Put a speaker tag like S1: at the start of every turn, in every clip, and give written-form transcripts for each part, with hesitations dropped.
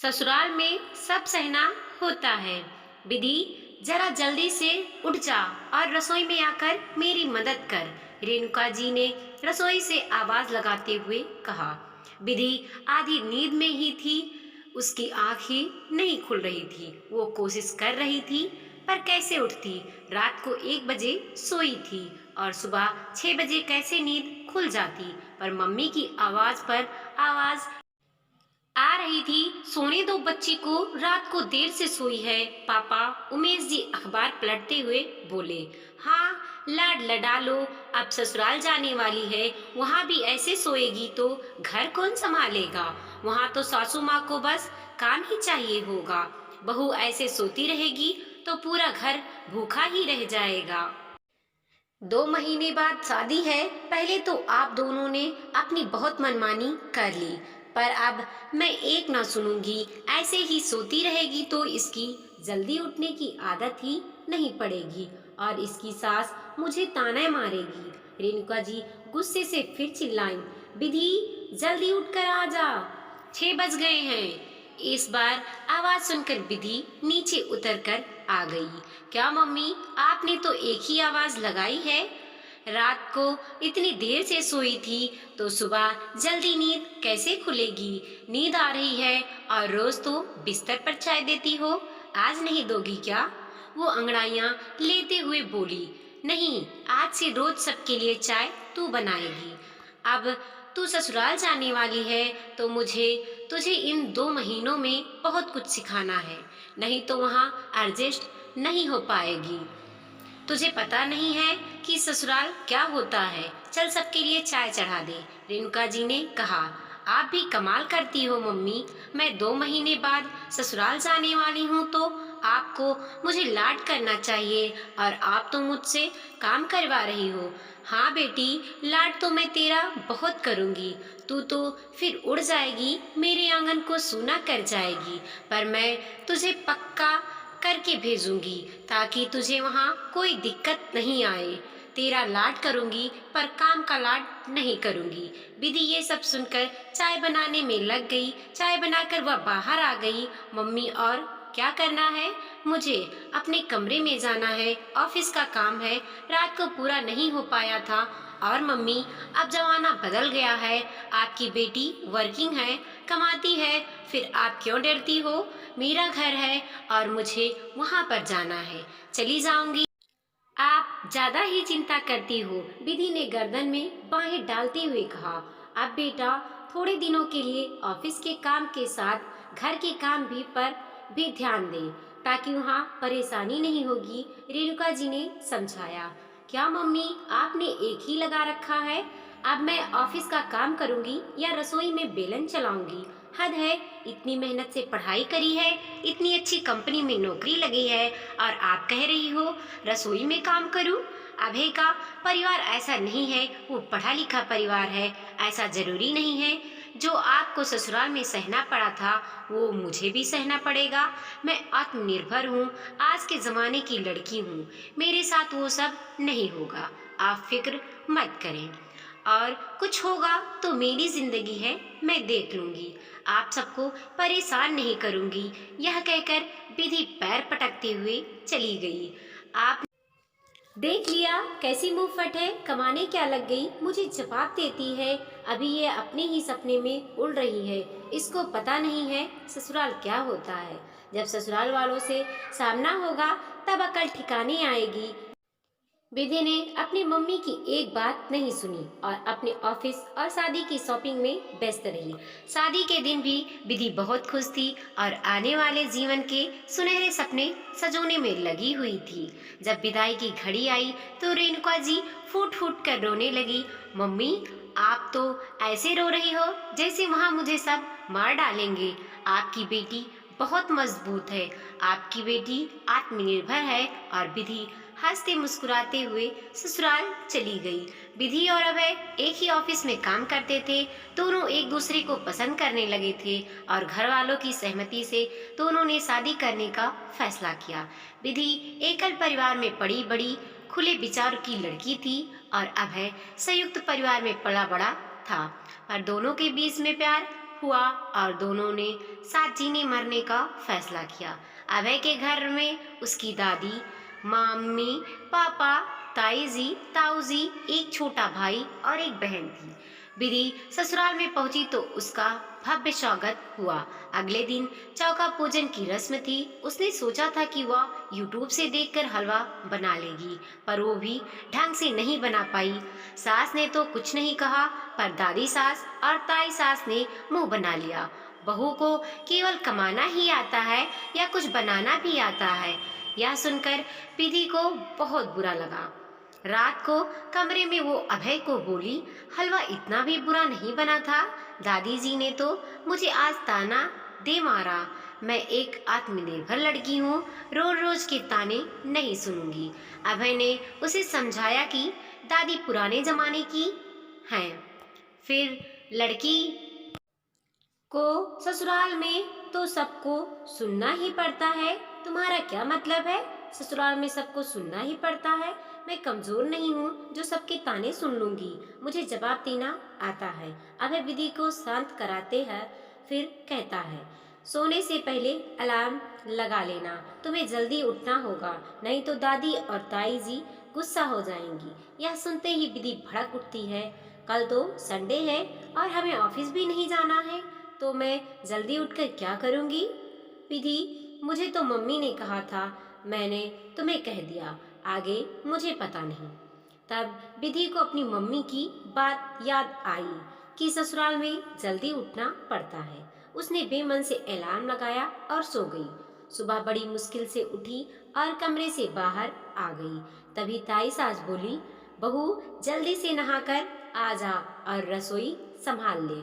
S1: ससुराल में सब सहना होता है। विधि, जरा जल्दी से उठ जा और रसोई में आकर मेरी मदद कर। रेणुका जी ने रसोई से आवाज लगाते हुए कहा। विधि आधी नींद में ही थी। उसकी आंख ही नहीं खुल रही थी। वो कोशिश कर रही थी, पर कैसे उठती। रात को 1 बजे सोई थी और सुबह 6 बजे कैसे नींद खुल जाती। पर मम्मी की आवाज पर आवाज आ रही थी। सोने दो बच्ची को, रात को देर से सोई है। पापा, उमेश जी अखबार पलटते हुए बोले। हाँ, लाड लडा लो। अब ससुराल जाने वाली है, वहाँ भी ऐसे सोएगी तो घर कौन संभालेगा। वहाँ तो सासू माँ को बस काम ही चाहिए होगा। बहू ऐसे सोती रहेगी तो पूरा घर भूखा ही रह जाएगा। 2 महीने बाद शादी है। पहले तो आप दोनों ने अपनी बहुत मनमानी कर ली, पर अब मैं एक ना सुनूंगी। ऐसे ही सोती रहेगी तो इसकी जल्दी उठने की आदत ही नहीं पड़ेगी और इसकी सास मुझे ताना मारेगी। रेणुका जी गुस्से से फिर चिल्लाईं। विधि, जल्दी उठकर आ जा, 6 बज गए हैं। इस बार आवाज सुनकर विधि नीचे उतरकर आ गई। क्या मम्मी, आपने तो एक ही आवाज लगाई है। रात को इतनी देर से सोई थी तो सुबह जल्दी नींद कैसे खुलेगी। नींद आ रही है और रोज तो बिस्तर पर चाय देती हो, आज नहीं दोगी क्या। वो अंगड़ाइयां लेते हुए बोली। नहीं, आज से रोज सबके लिए चाय तू बनाएगी। अब तू ससुराल जाने वाली है तो मुझे तुझे इन 2 महीनों में बहुत कुछ सिखाना है, नहीं तो वहाँ एडजस्ट नहीं हो पाएगी। तुझे पता नहीं है कि ससुराल क्या होता है। चल सबके लिए चाय चढ़ा दे। रेणुका जी ने कहा। आप भी कमाल करती हो मम्मी। मैं 2 महीने बाद ससुराल जाने वाली हूँ तो आपको मुझे लाड करना चाहिए और आप तो मुझसे काम करवा रही हो। हाँ बेटी, लाड तो मैं तेरा बहुत करूँगी। तू तो फिर उड़ जाएगी, मेरे आंगन को सूना कर जाएगी। पर मैं तुझे पक्का करके भेजूंगी ताकि तुझे वहाँ कोई दिक्कत नहीं आए। तेरा लाड करूंगी पर काम का लाड नहीं करूंगी। विधि ये सब सुनकर चाय बनाने में लग गई। चाय बनाकर वह बाहर आ गई। मम्मी, और क्या करना है। मुझे अपने कमरे में जाना है, ऑफिस का काम है, रात को पूरा नहीं हो पाया था। और मम्मी, अब जमाना बदल गया है। आपकी बेटी वर्किंग है, कमाती है, फिर आप क्यों डरती हो। मेरा घर है और मुझे वहाँ पर जाना है, चली जाऊंगी। आप ज्यादा ही चिंता करती हो। विधि ने गर्दन में बाहें डालते हुए कहा। अब बेटा, थोड़े दिनों के लिए ऑफिस के काम के साथ घर के काम भी पर भी ध्यान दें ताकि वहाँ परेशानी नहीं होगी। रेणुका जी ने समझाया। क्या मम्मी, आपने एक ही लगा रखा है। अब मैं ऑफिस का काम करूंगी या रसोई में बेलन चलाऊंगी। हद है, इतनी मेहनत से पढ़ाई करी है, इतनी अच्छी कंपनी में नौकरी लगी है और आप कह रही हो रसोई में काम करूं। अभय का परिवार ऐसा नहीं है, वो पढ़ा लिखा परिवार है। ऐसा जरूरी नहीं है जो आपको ससुराल में सहना पड़ा था वो मुझे भी सहना पड़ेगा। मैं आत्मनिर्भर हूँ, आज के ज़माने की लड़की हूँ। मेरे साथ वो सब नहीं होगा, आप फिक्र मत करें। और कुछ होगा तो मेरी जिंदगी है, मैं देख लूंगी। आप सबको परेशान नहीं करूंगी। यह कहकर विधि पैर पटकते हुए चली गई। आप देख लिया कैसी मुंहफट है, कमाने क्या लग गई, मुझे जवाब देती है। अभी ये अपने ही सपने में उड़ रही है। इसको पता नहीं है ससुराल क्या होता है। जब ससुराल वालों से सामना होगा तब अकल ठिकाने आएगी। विधि ने अपनी मम्मी की एक बात नहीं सुनी और अपने ऑफिस और शादी की शॉपिंग में व्यस्त रही। शादी के दिन भी विधि बहुत खुश थी और आने वाले जीवन के सुनहरे सपने सजोने में लगी हुई थी। जब विदाई की घड़ी आई तो रेणुका जी फूट फूट कर रोने लगी। मम्मी, आप तो ऐसे रो रही हो जैसे वहाँ मुझे सब मार डालेंगे। आपकी बेटी बहुत मजबूत है, आपकी बेटी आत्मनिर्भर है। और विधि हंसते मुस्कुराते हुए ससुराल चली गई। विधि और अभय एक ही ऑफिस में काम करते थे। दोनों एक दूसरे को पसंद करने लगे थे और घर वालों की सहमति से दोनों ने शादी करने का फैसला किया। विधि एकल परिवार में पड़ी बड़ी खुले विचार की लड़की थी और अभय संयुक्त परिवार में पला बड़ा था, पर दोनों के बीच में प्यार हुआ और दोनों ने साथ जीने मरने का फैसला किया। अभय के घर में उसकी दादी, मम्मी, पापा, ताई जी, ताऊ जी, एक छोटा भाई और एक बहन थी। विधि ससुराल में पहुंची तो उसका भव्य स्वागत हुआ। अगले दिन चौका पूजन की रस्म थी। उसने सोचा था कि वह यूट्यूब से देखकर हलवा बना लेगी, पर वो भी ढंग से नहीं बना पाई। सास ने तो कुछ नहीं कहा, पर दादी सास और ताई सास ने मुंह बना लिया। बहू को केवल कमाना ही आता है या कुछ बनाना भी आता है? यह सुनकर विधि को बहुत बुरा लगा। रात को कमरे में वो अभय को बोली, हलवा इतना भी बुरा नहीं बना था। दादी जी ने तो मुझे आज ताना दे मारा। मैं एक आत्मनिर्भर लड़की हूँ, रोज रोज के ताने नहीं सुनूंगी। अभय ने उसे समझाया कि दादी पुराने जमाने की हैं, फिर लड़की को ससुराल में तो सबको सुनना ही पड़ता है। तुम्हारा क्या मतलब है? ससुराल में सबको सुनना ही पड़ता है? मैं कमजोर नहीं हूँ जो सबके ताने सुन लूंगी। मुझे जवाब देना आता है। अभय विधि को शांत कराते हैं, फिर कहता है, सोने से पहले अलार्म लगा लेना। तुम्हें जल्दी उठना होगा, नहीं तो दादी और ताई जी गुस्सा हो जाएंगी। यह सुनते ही विधि भड़क उठती है। कल तो संडे है और हमें ऑफिस भी नहीं जाना है, तो मैं जल्दी उठकर क्या करूँगी? विधि, मुझे तो मम्मी ने कहा था, मैंने तुम्हें कह दिया, आगे मुझे पता नहीं। तब विधि को अपनी मम्मी की बात याद आई कि ससुराल में जल्दी उठना पड़ता है। उसने बेमन से अलार्म लगाया और सो गई। सुबह बड़ी मुश्किल से उठी और कमरे से बाहर आ गई। तभी ताई सास बोली, बहू जल्दी से नहाकर आ जा और रसोई संभाल ले।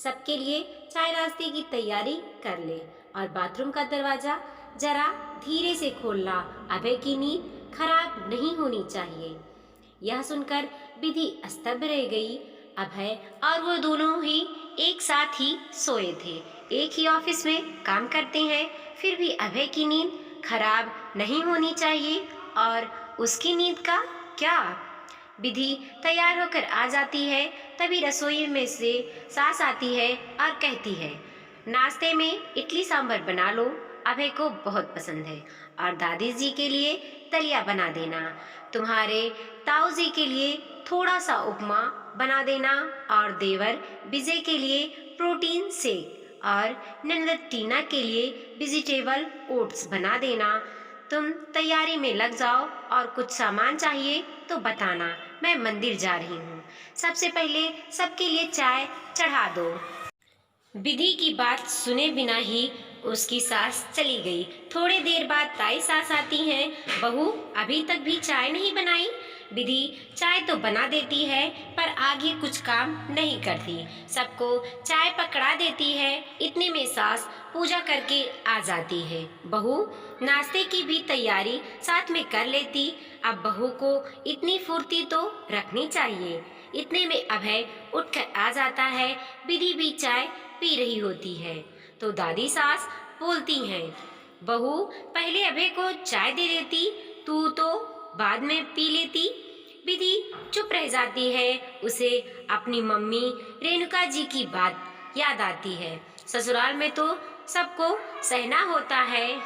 S1: सबके लिए चाय नाश्ते की तैयारी कर ले और बाथरूम का दरवाजा जरा धीरे से खोलना। अभय की नींद खराब नहीं होनी चाहिए। यह सुनकर विधि स्तब्ध रह गई। अभय और वो दोनों ही एक साथ ही सोए थे, एक ही ऑफिस में काम करते हैं, फिर भी अभय की नींद खराब नहीं होनी चाहिए और उसकी नींद का क्या? विधि तैयार होकर आ जाती है। तभी रसोई में से सास आती है और कहती है, नाश्ते में इडली सांभर बना लो, अभय को बहुत पसंद है। और दादी जी के लिए दलिया बना देना। तुम्हारे ताऊ जी के लिए थोड़ा सा उपमा बना देना और देवर विजय के लिए प्रोटीन शेक और ननद टीना के लिए वेजिटेबल ओट्स बना देना। तुम तैयारी में लग जाओ और कुछ सामान चाहिए तो बताना, मैं मंदिर जा रही हूँ। सबसे पहले सबके लिए चाय चढ़ा दो। विधि की बात सुने बिना ही उसकी सास चली गई। थोड़ी देर बाद ताई सास आती हैं। बहू अभी तक भी चाय नहीं बनाई? विधि चाय तो बना देती है पर आगे कुछ काम नहीं करती, सबको चाय पकड़ा देती है। इतने में सास पूजा करके आ जाती है। बहू नाश्ते की भी तैयारी साथ में कर लेती। अब बहू को इतनी फुर्ती तो रखनी चाहिए। इतने में अभय उठकर आ जाता है। विधि भी चाय पी रही होती है तो दादी सास बोलती हैं, बहू पहले अभय को चाय दे देती, तू तो बाद में पी लेती। विधि चुप रह जाती है। उसे अपनी मम्मी रेणुका जी की बात याद आती है। ससुराल में तो सबको सहना होता है,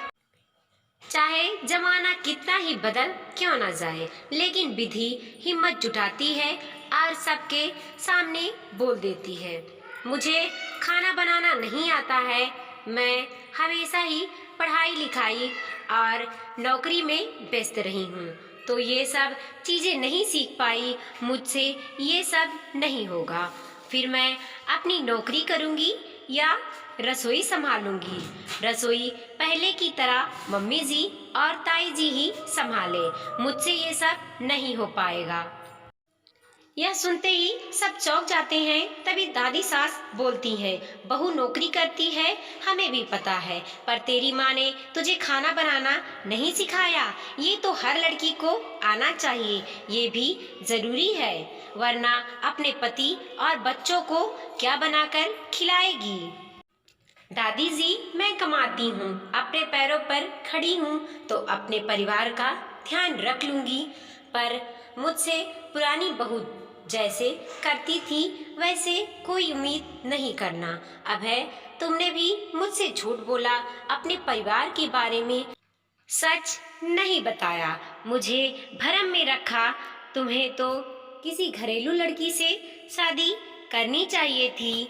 S1: चाहे जमाना कितना ही बदल क्यों ना जाए। लेकिन विधि हिम्मत जुटाती है और सबके सामने बोल देती है, मुझे खाना बनाना नहीं आता है। मैं हमेशा ही पढ़ाई लिखाई और नौकरी में व्यस्त रही हूँ, तो ये सब चीज़ें नहीं सीख पाई। मुझसे ये सब नहीं होगा। फिर मैं अपनी नौकरी करूँगी या रसोई संभालूंगी। रसोई पहले की तरह मम्मी जी और ताई जी ही संभाले, मुझसे ये सब नहीं हो पाएगा। यह सुनते ही सब चौंक जाते हैं। तभी दादी सास बोलती हैं, बहू नौकरी करती है, हमें भी पता है, पर तेरी माँ ने तुझे खाना बनाना नहीं सिखाया। ये तो हर लड़की को आना चाहिए, ये भी जरूरी है, वरना अपने पति और बच्चों को क्या बनाकर खिलाएगी। दादी जी मैं कमाती हूँ, अपने पैरों पर खड़ी हूँ, तो अपने परिवार का ध्यान रख लूँगी, पर मुझसे पुरानी बहू जैसे करती थी वैसे कोई उम्मीद नहीं करना। अभय, तुमने भी मुझसे झूठ बोला, अपने परिवार के बारे में सच नहीं बताया, मुझे भरम में रखा। तुम्हें तो किसी घरेलू लड़की से शादी करनी चाहिए थी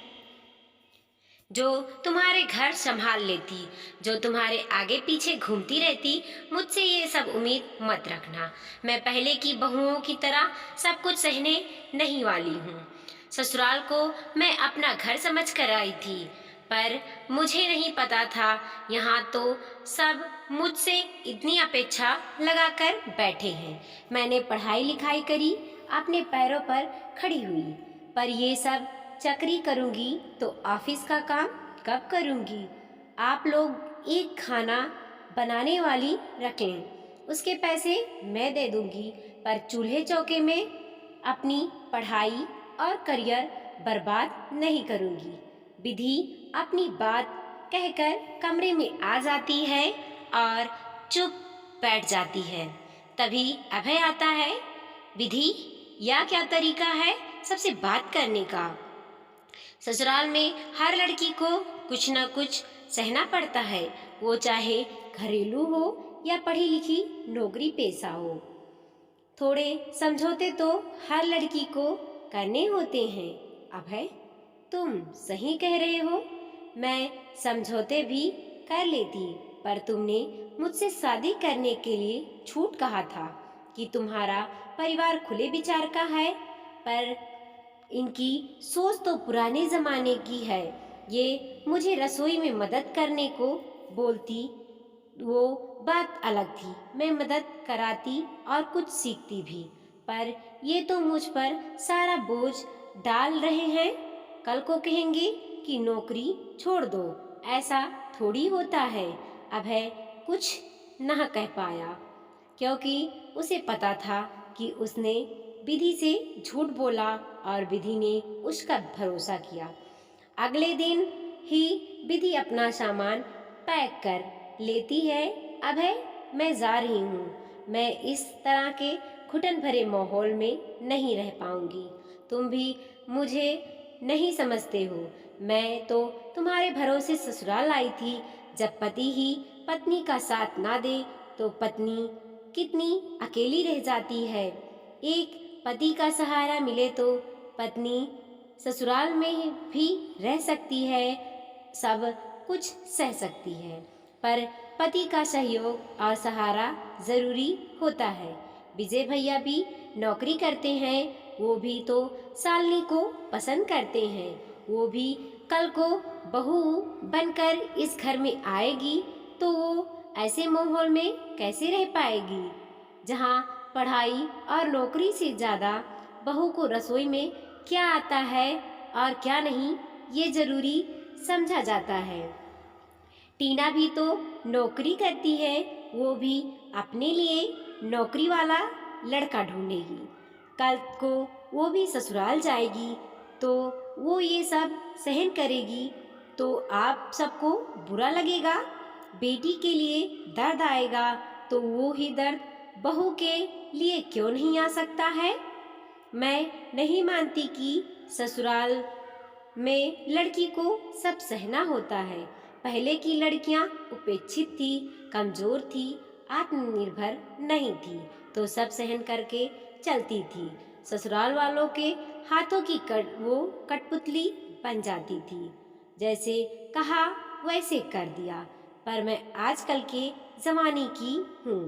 S1: जो तुम्हारे घर संभाल लेती, जो तुम्हारे आगे पीछे घूमती रहती। मुझसे ये सब उम्मीद मत रखना। मैं पहले की बहुओं की तरह सब कुछ सहने नहीं वाली हूँ। ससुराल को मैं अपना घर समझ कर आई थी, पर मुझे नहीं पता था यहाँ तो सब मुझसे इतनी अपेक्षा लगाकर बैठे हैं। मैंने पढ़ाई लिखाई करी, अपने पैरों पर खड़ी हुई, पर ये सब चकरी करूंगी तो ऑफिस का काम कब करूंगी? आप लोग एक खाना बनाने वाली रख लें, उसके पैसे मैं दे दूंगी, पर चूल्हे चौके में अपनी पढ़ाई और करियर बर्बाद नहीं करूंगी। विधि अपनी बात कहकर कमरे में आ जाती है और चुप बैठ जाती है। तभी अभय आता है। विधि, यह क्या तरीका है सबसे बात करने का? ससुराल में हर लड़की को कुछ न कुछ सहना पड़ता है, वो चाहे घरेलू हो या पढ़ी लिखी नौकरी पेशा हो। थोड़े समझौते तो हर लड़की को करने होते हैं। अभय, तुम सही कह रहे हो, मैं समझौते भी कर लेती, पर तुमने मुझसे शादी करने के लिए झूठ कहा था कि तुम्हारा परिवार खुले विचार का है। पर इनकी सोच तो पुराने जमाने की है। ये मुझे रसोई में मदद करने को बोलती, वो बात अलग थी। मैं मदद कराती और कुछ सीखती भी, पर ये तो मुझ पर सारा बोझ डाल रहे हैं। कल को कहेंगे कि नौकरी छोड़ दो, ऐसा थोड़ी होता है। अभय कुछ न कह पाया, क्योंकि उसे पता था कि उसने विधि से झूठ बोला और विधि ने उसका भरोसा किया। अगले दिन ही विधि अपना सामान पैक कर लेती है। अभय, मैं जा रही हूँ, मैं इस तरह के घुटन भरे माहौल में नहीं रह पाऊंगी। तुम भी मुझे नहीं समझते हो, मैं तो तुम्हारे भरोसे ससुराल आई थी। जब पति ही पत्नी का साथ ना दे तो पत्नी कितनी अकेली रह जाती है। एक पति का सहारा मिले तो पत्नी ससुराल में भी रह सकती है, सब कुछ सह सकती है, पर पति का सहयोग और सहारा जरूरी होता है। विजय भैया भी नौकरी करते हैं, वो भी तो शालिनी को पसंद करते हैं। वो भी कल को बहू बनकर इस घर में आएगी तो वो ऐसे माहौल में कैसे रह पाएगी जहाँ पढ़ाई और नौकरी से ज़्यादा बहू को रसोई में क्या आता है और क्या नहीं ये जरूरी समझा जाता है। टीना भी तो नौकरी करती है, वो भी अपने लिए नौकरी वाला लड़का ढूंढेगी। कल को वो भी ससुराल जाएगी तो वो ये सब सहन करेगी तो आप सबको बुरा लगेगा। बेटी के लिए दर्द आएगा तो वो ही दर्द बहू के लिए क्यों नहीं आ सकता है? मैं नहीं मानती कि ससुराल में लड़की को सब सहना होता है। पहले की लड़कियां उपेक्षित थी, कमजोर थी, आत्मनिर्भर नहीं थी, तो सब सहन करके चलती थी। ससुराल वालों के हाथों की वो कठपुतली बन जाती थी, जैसे कहा वैसे कर दिया। पर मैं आजकल के ज़माने की हूँ,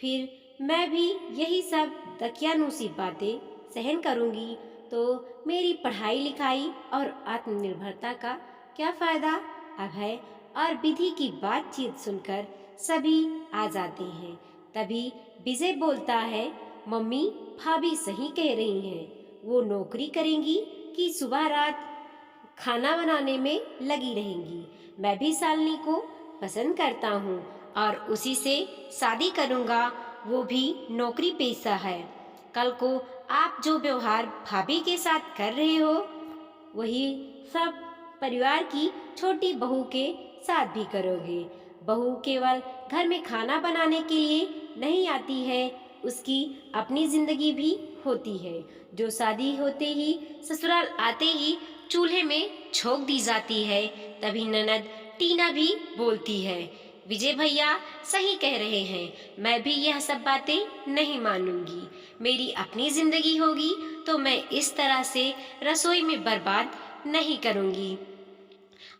S1: फिर मैं भी यही सब दकियानूसी बातें सहन करूँगी तो मेरी पढ़ाई लिखाई और आत्मनिर्भरता का क्या फ़ायदा? अभय और विधि की बातचीत सुनकर सभी आ जाते हैं। तभी विजय बोलता है, मम्मी भाभी सही कह रही हैं, वो नौकरी करेंगी कि सुबह रात खाना बनाने में लगी रहेंगी। मैं भी शालिनी को पसंद करता हूँ और उसी से शादी करूँगा, वो भी नौकरी पेशा है। कल को आप जो व्यवहार भाभी के साथ कर रहे हो वही सब परिवार की छोटी बहू के साथ भी करोगे। बहू केवल घर में खाना बनाने के लिए नहीं आती है, उसकी अपनी जिंदगी भी होती है, जो शादी होते ही ससुराल आते ही चूल्हे में झोंक दी जाती है। तभी ननद टीना भी बोलती है, विजय भैया सही कह रहे हैं, मैं भी यह सब बातें नहीं मानूंगी। मेरी अपनी जिंदगी होगी तो मैं इस तरह से रसोई में बर्बाद नहीं करूंगी।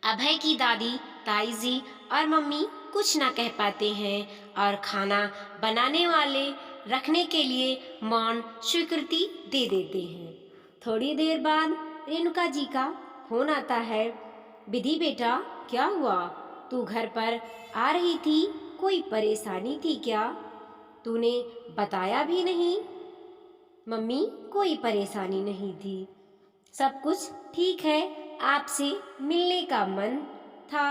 S1: अभय की दादी, ताई जी और मम्मी कुछ ना कह पाते हैं और खाना बनाने वाले रखने के लिए मौन स्वीकृति दे देते हैं। थोड़ी देर बाद रेणुका जी का फोन आता है। विधि बेटा, क्या हुआ? तू घर पर आ रही थी, कोई परेशानी थी क्या? तूने बताया भी नहीं। मम्मी, कोई परेशानी नहीं थी, सब कुछ ठीक है। आपसे मिलने का मन था।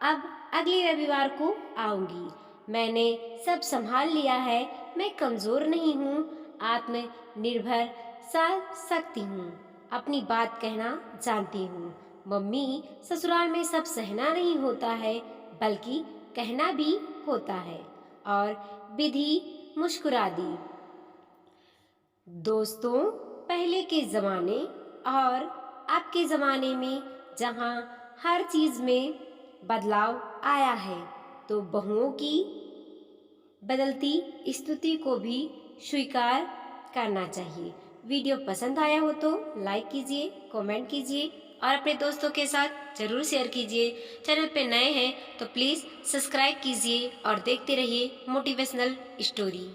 S1: अब अगले रविवार को आऊंगी। मैंने सब संभाल लिया है। मैं कमजोर नहीं हूँ, आत्मनिर्भर सा सकती हूँ, अपनी बात कहना जानती हूँ। मम्मी, ससुराल में सब सहना नहीं होता है, बल्कि कहना भी होता है। और विधि मुस्कुरा दी। दोस्तों, पहले के ज़माने और अब के ज़माने में जहाँ हर चीज़ में बदलाव आया है, तो बहुओं की बदलती स्थिति को भी स्वीकार करना चाहिए। वीडियो पसंद आया हो तो लाइक कीजिए, कमेंट कीजिए और अपने दोस्तों के साथ ज़रूर शेयर कीजिए। चैनल पे नए हैं तो प्लीज़ सब्सक्राइब कीजिए और देखते रहिए मोटिवेशनल स्टोरी।